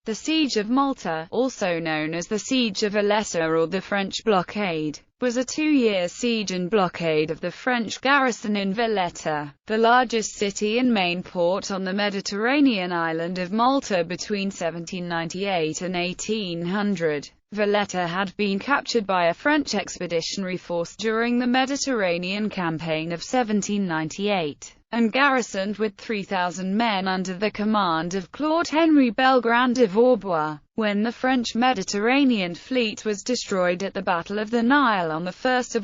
The Siege of Malta, also known as the Siege of Valletta or the French Blockade, was a two-year siege and blockade of the French garrison in Valletta, the largest city and main port on the Mediterranean island of Malta between 1798 and 1800. Valletta had been captured by a French expeditionary force during the Mediterranean campaign of 1798, and garrisoned with 3,000 men under the command of Claude-Henri Belgrand de Vaubois. When the French Mediterranean fleet was destroyed at the Battle of the Nile on 1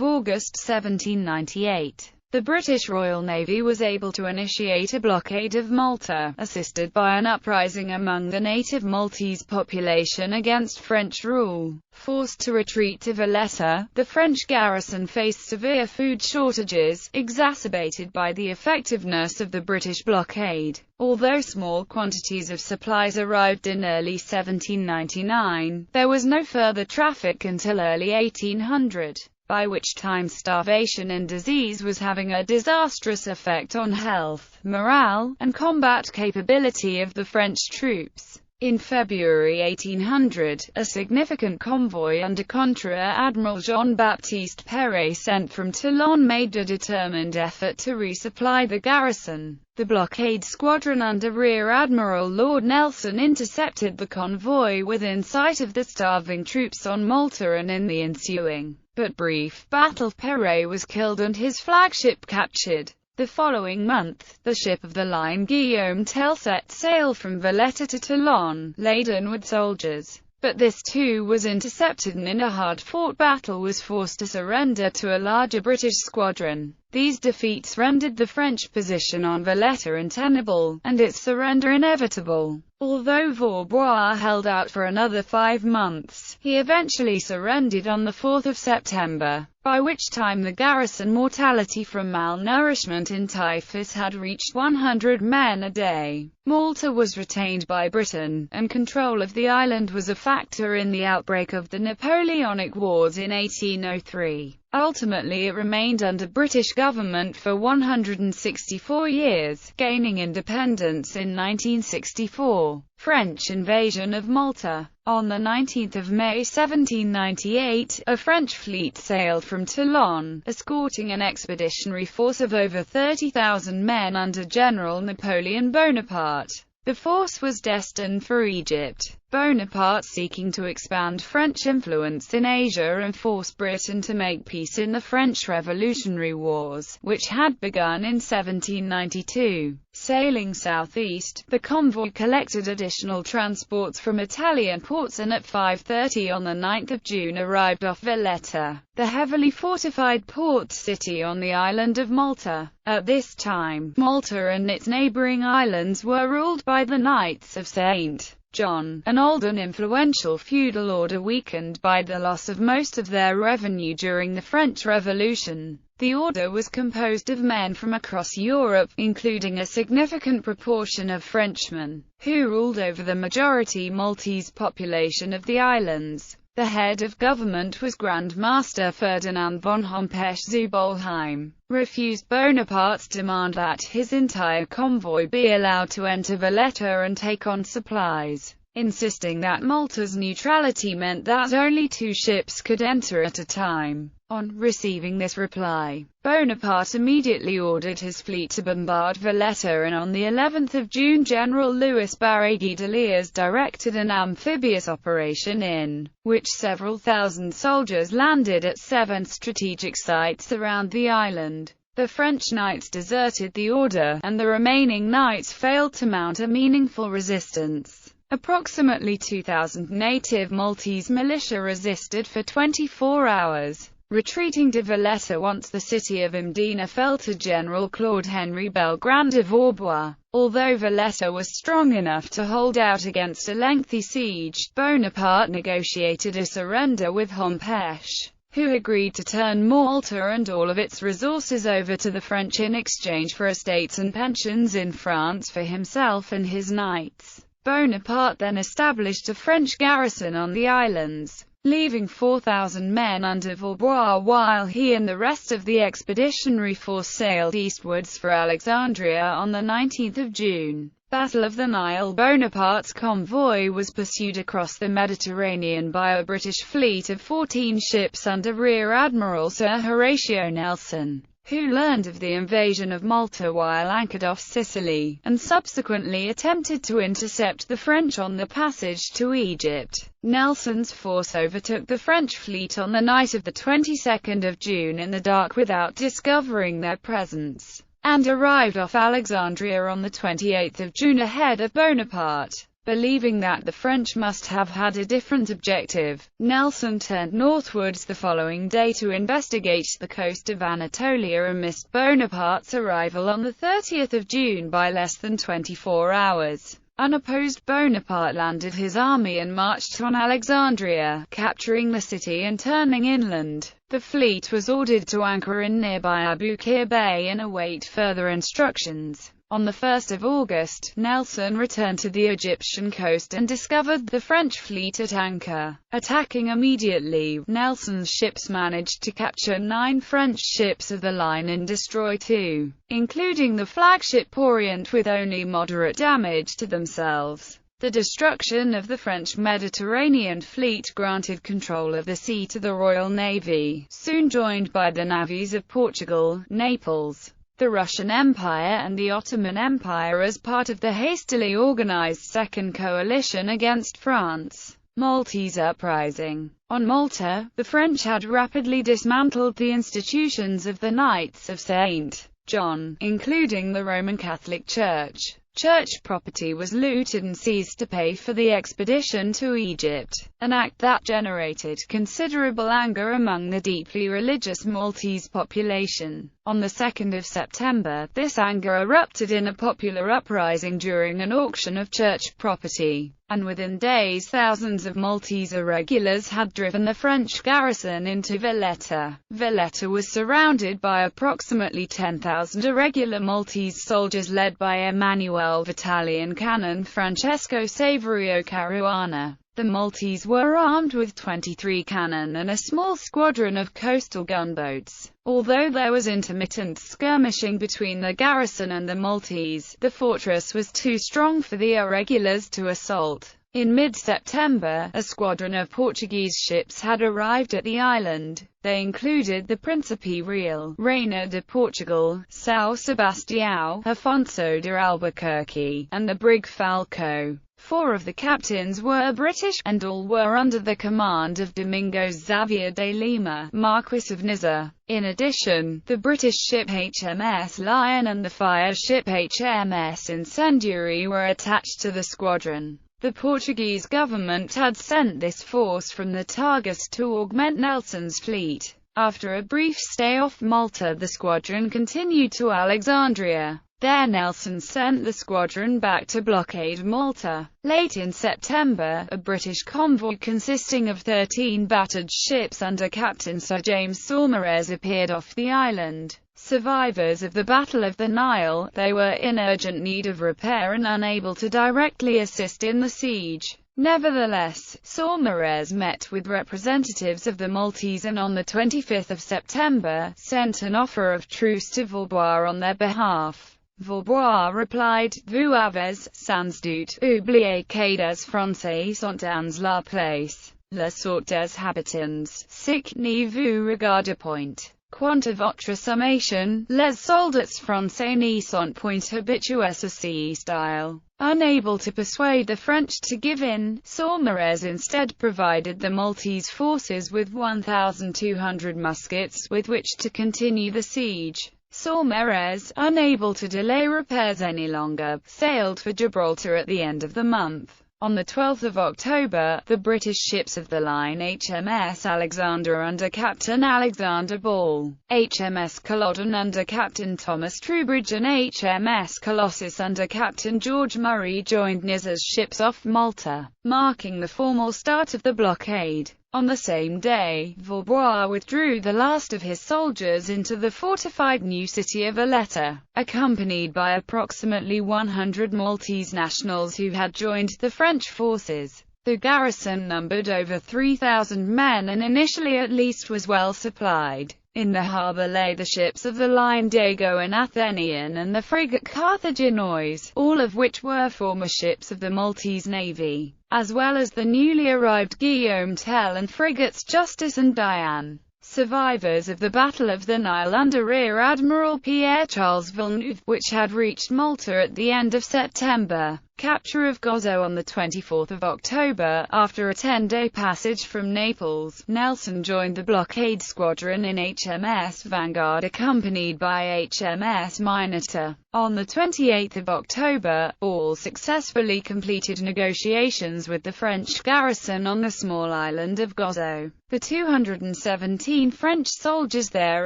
August 1798, the British Royal Navy was able to initiate a blockade of Malta, assisted by an uprising among the native Maltese population against French rule. Forced to retreat to Valletta, the French garrison faced severe food shortages, exacerbated by the effectiveness of the British blockade. Although small quantities of supplies arrived in early 1799, there was no further traffic until early 1800. By which time starvation and disease was having a disastrous effect on health, morale, and combat capability of the French troops. In February 1800, a significant convoy under Contra-Admiral Jean-Baptiste Perret sent from Toulon made a determined effort to resupply the garrison. The blockade squadron under Rear Admiral Lord Nelson intercepted the convoy within sight of the starving troops on Malta, and in the ensuing but brief battle Perret was killed and his flagship captured. The following month, the ship of the line Guillaume Tell set sail from Valletta to Toulon, laden with soldiers. But this too was intercepted and in a hard-fought battle was forced to surrender to a larger British squadron. These defeats rendered the French position on Valletta untenable, and its surrender inevitable. Although Vaubois held out for another 5 months, he eventually surrendered on 4 September, by which time the garrison mortality from malnourishment and typhus had reached 100 men a day. Malta was retained by Britain, and control of the island was a factor in the outbreak of the Napoleonic Wars in 1803. Ultimately it remained under British government for 164 years, gaining independence in 1964. French invasion of Malta. On 19 May 1798, a French fleet sailed from Toulon, escorting an expeditionary force of over 30,000 men under General Napoleon Bonaparte. The force was destined for Egypt. Bonaparte, seeking to expand French influence in Asia and force Britain to make peace in the French Revolutionary Wars, which had begun in 1792. Sailing southeast, the convoy collected additional transports from Italian ports and at 5:30 on 9 June arrived off Valletta, the heavily fortified port city on the island of Malta. At this time, Malta and its neighboring islands were ruled by the Knights of St. John, an old and influential feudal order weakened by the loss of most of their revenue during the French Revolution. The order was composed of men from across Europe, including a significant proportion of Frenchmen, who ruled over the majority Maltese population of the islands. The head of government was Grand Master Ferdinand von Hompesch-Zubolheim, refused Bonaparte's demand that his entire convoy be allowed to enter Valletta and take on supplies, insisting that Malta's neutrality meant that only 2 ships could enter at a time. On receiving this reply, Bonaparte immediately ordered his fleet to bombard Valletta, and on the 11th of June General Louis Barragán de Liers directed an amphibious operation in which several thousand soldiers landed at 7 strategic sites around the island. The French knights deserted the order, and the remaining knights failed to mount a meaningful resistance. Approximately 2,000 native Maltese militia resisted for 24 hours. Retreating to Valletta once the city of Mdina fell to General Claude-Henri Belgrand de Vaubois. Although Valletta was strong enough to hold out against a lengthy siege, Bonaparte negotiated a surrender with Hompesch, who agreed to turn Malta and all of its resources over to the French in exchange for estates and pensions in France for himself and his knights. Bonaparte then established a French garrison on the islands. leaving 4,000 men under Vaubois while he and the rest of the expeditionary force sailed eastwards for Alexandria on the 19th of June. Battle of the Nile. Bonaparte's convoy was pursued across the Mediterranean by a British fleet of 14 ships under Rear Admiral Sir Horatio Nelson, who learned of the invasion of Malta while anchored off Sicily, and subsequently attempted to intercept the French on the passage to Egypt. Nelson's force overtook the French fleet on the night of the 22nd of June in the dark without discovering their presence, and arrived off Alexandria on the 28th of June ahead of Bonaparte. Believing that the French must have had a different objective, Nelson turned northwards the following day to investigate the coast of Anatolia and missed Bonaparte's arrival on the 30th of June by less than 24 hours. Unopposed, Bonaparte landed his army and marched on Alexandria, capturing the city and turning inland. The fleet was ordered to anchor in nearby Abu Qir Bay and await further instructions. On the 1st of August, Nelson returned to the Egyptian coast and discovered the French fleet at anchor. Attacking immediately, Nelson's ships managed to capture 9 French ships of the line and destroy 2, including the flagship Orient, with only moderate damage to themselves. The destruction of the French Mediterranean fleet granted control of the sea to the Royal Navy, soon joined by the navies of Portugal, Naples, the Russian Empire and the Ottoman Empire as part of the hastily organized Second Coalition against France. Maltese uprising. On Malta, the French had rapidly dismantled the institutions of the Knights of St. John, including the Roman Catholic Church. Church property was looted and seized to pay for the expedition to Egypt, an act that generated considerable anger among the deeply religious Maltese population. On the 2nd of September, this anger erupted in a popular uprising during an auction of church property, and within days thousands of Maltese irregulars had driven the French garrison into Valletta. Valletta was surrounded by approximately 10,000 irregular Maltese soldiers led by Emmanuel Battalion Canon Francesco Saverio Caruana. The Maltese were armed with 23 cannon and a small squadron of coastal gunboats. Although there was intermittent skirmishing between the garrison and the Maltese, the fortress was too strong for the irregulars to assault. In mid-September, a squadron of Portuguese ships had arrived at the island. They included the Príncipe Real, Reina de Portugal, São Sebastião, Afonso de Albuquerque, and the brig Falco. 4 of the captains were British, and all were under the command of Domingos Xavier de Lima, Marquis of Niza. In addition, the British ship HMS Lion and the fire ship HMS Incendiary were attached to the squadron. The Portuguese government had sent this force from the Tagus to augment Nelson's fleet. After a brief stay off Malta, the squadron continued to Alexandria. There Nelson sent the squadron back to blockade Malta. Late in September, a British convoy consisting of 13 battered ships under Captain Sir James Saumarez appeared off the island. Survivors of the Battle of the Nile, they were in urgent need of repair and unable to directly assist in the siege. Nevertheless, Saumarez met with representatives of the Maltese and on the 25th of September, sent an offer of truce to Vaubois on their behalf. Vaubois replied, "Vous avez, sans doute, oublié que des Français sont dans la place. La sorte des habitants, sic ne vous regarde point. Quant à votre sommation, les soldats français n'y sont point habitués à ce style." Unable to persuade the French to give in, Saumarez instead provided the Maltese forces with 1,200 muskets, with which to continue the siege. Saumarez, unable to delay repairs any longer, sailed for Gibraltar at the end of the month. On the 12th of October, the British ships of the line HMS Alexander under Captain Alexander Ball, HMS Culloden under Captain Thomas Trubridge and HMS Colossus under Captain George Murray joined Niza's ships off Malta, marking the formal start of the blockade. On the same day, Vaubois withdrew the last of his soldiers into the fortified new city of Valletta, accompanied by approximately 100 Maltese nationals who had joined the French forces. The garrison numbered over 3,000 men and initially at least was well supplied. In the harbour lay the ships of the line Dago and Athenian and the frigate Carthaginois, all of which were former ships of the Maltese Navy, as well as the newly arrived Guillaume Tell and frigates Justice and Diane. Survivors of the Battle of the Nile under Rear Admiral Pierre-Charles Villeneuve, which had reached Malta at the end of September. Capture of Gozo on 24 October. After a 10-day passage from Naples, Nelson joined the blockade squadron in HMS Vanguard accompanied by HMS Minotaur. On 28 October, all successfully completed negotiations with the French garrison on the small island of Gozo. The 217 French soldiers there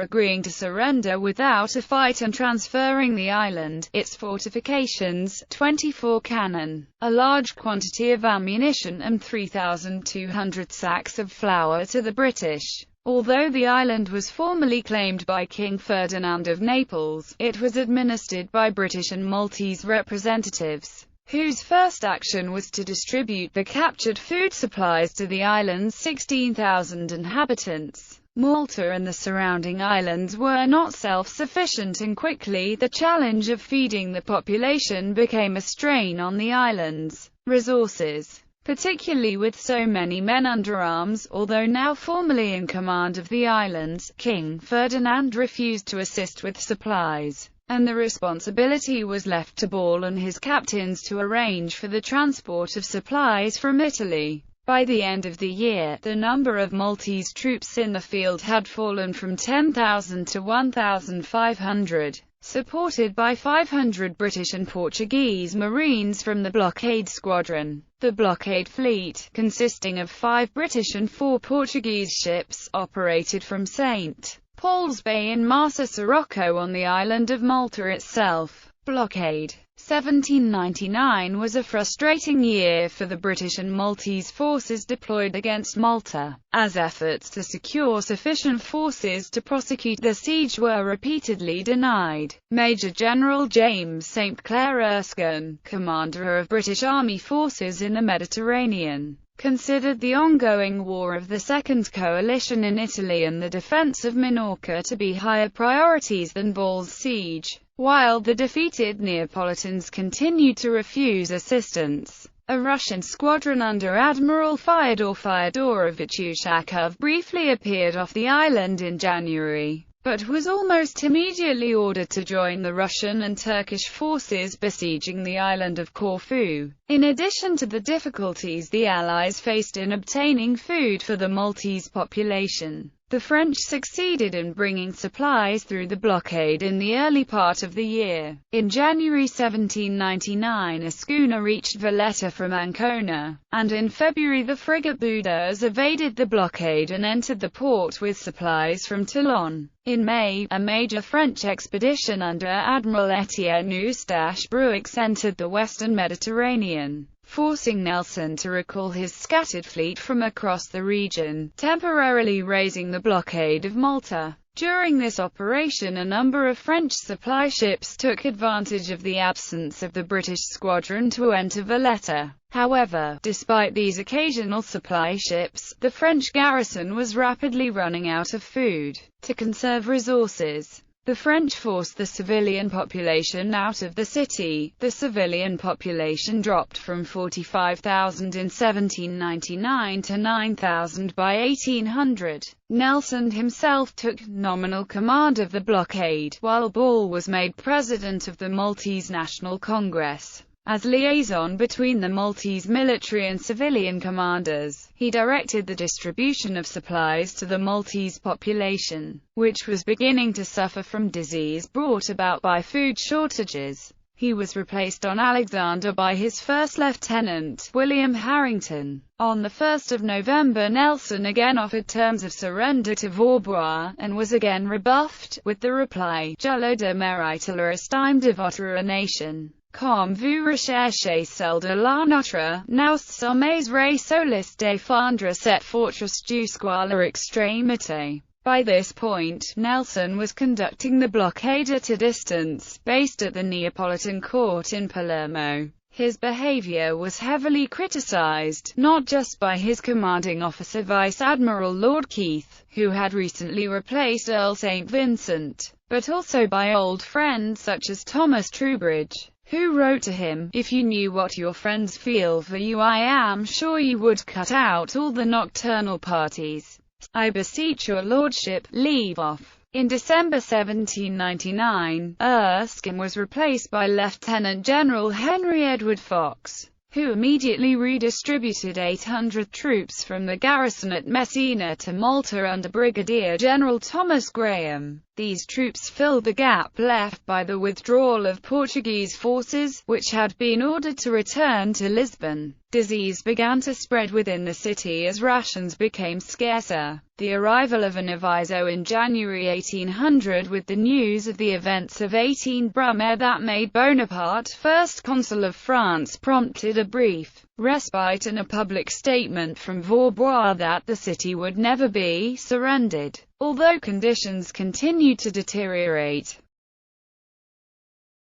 agreeing to surrender without a fight and transferring the island, its fortifications, 24 cannon, a large quantity of ammunition and 3,200 sacks of flour to the British. Although the island was formally claimed by King Ferdinand of Naples, it was administered by British and Maltese representatives, whose first action was to distribute the captured food supplies to the island's 16,000 inhabitants. Malta and the surrounding islands were not self-sufficient and quickly the challenge of feeding the population became a strain on the island's resources, particularly with so many men under arms. Although now formally in command of the islands, King Ferdinand refused to assist with supplies, and the responsibility was left to Ball and his captains to arrange for the transport of supplies from Italy. By the end of the year, the number of Maltese troops in the field had fallen from 10,000 to 1,500, supported by 500 British and Portuguese Marines from the blockade squadron. The blockade fleet, consisting of 5 British and 4 Portuguese ships, operated from St. Paul's Bay in Marsa Sirocco on the island of Malta itself. Blockade 1799 was a frustrating year for the British and Maltese forces deployed against Malta, as efforts to secure sufficient forces to prosecute the siege were repeatedly denied. Major General James St. Clair Erskine, commander of British Army forces in the Mediterranean, considered the ongoing war of the Second Coalition in Italy and the defence of Minorca to be higher priorities than Ball's siege, while the defeated Neapolitans continued to refuse assistance. A Russian squadron under Admiral Fyodor Fyodorovich Ushakov briefly appeared off the island in January, but was almost immediately ordered to join the Russian and Turkish forces besieging the island of Corfu. In addition to the difficulties the Allies faced in obtaining food for the Maltese population, the French succeeded in bringing supplies through the blockade in the early part of the year. In January 1799 a schooner reached Valletta from Ancona, and in February the frigate Boudeuse evaded the blockade and entered the port with supplies from Toulon. In May, a major French expedition under Admiral Etienne Eustache Bruix entered the western Mediterranean, forcing Nelson to recall his scattered fleet from across the region, temporarily raising the blockade of Malta. During this operation a number of French supply ships took advantage of the absence of the British squadron to enter Valletta. However, despite these occasional supply ships, the French garrison was rapidly running out of food. To conserve resources, the French forced the civilian population out of the city. The civilian population dropped from 45,000 in 1799 to 9,000 by 1800. Nelson himself took nominal command of the blockade, while Ball was made president of the Maltese National Congress. As liaison between the Maltese military and civilian commanders, he directed the distribution of supplies to the Maltese population, which was beginning to suffer from disease brought about by food shortages. He was replaced on Alexander by his first lieutenant, William Harrington. On 1 November Nelson again offered terms of surrender to Vaubois, and was again rebuffed, with the reply, «Je le démérite à l'estime de votre nation. Comme vous recherchez celle de la nôtre, nous sommes résolus défendre cette forteresse jusqu'à leur extrémité». By this point, Nelson was conducting the blockade at a distance, based at the Neapolitan court in Palermo. His behavior was heavily criticized, not just by his commanding officer Vice Admiral Lord Keith, who had recently replaced Earl St. Vincent, but also by old friends such as Thomas Troubridge, who wrote to him, "If you knew what your friends feel for you, I am sure you would cut out all the nocturnal parties. I beseech your lordship, leave off." In December 1799, Erskine was replaced by Lieutenant General Henry Edward Fox, who immediately redistributed 800 troops from the garrison at Messina to Malta under Brigadier General Thomas Graham. These troops filled the gap left by the withdrawal of Portuguese forces, which had been ordered to return to Lisbon. Disease began to spread within the city as rations became scarcer. The arrival of an aviso in January 1800 with the news of the events of 18 Brumaire that made Bonaparte first consul of France prompted a brief respite and a public statement from Vaubois that the city would never be surrendered. Although conditions continued to deteriorate,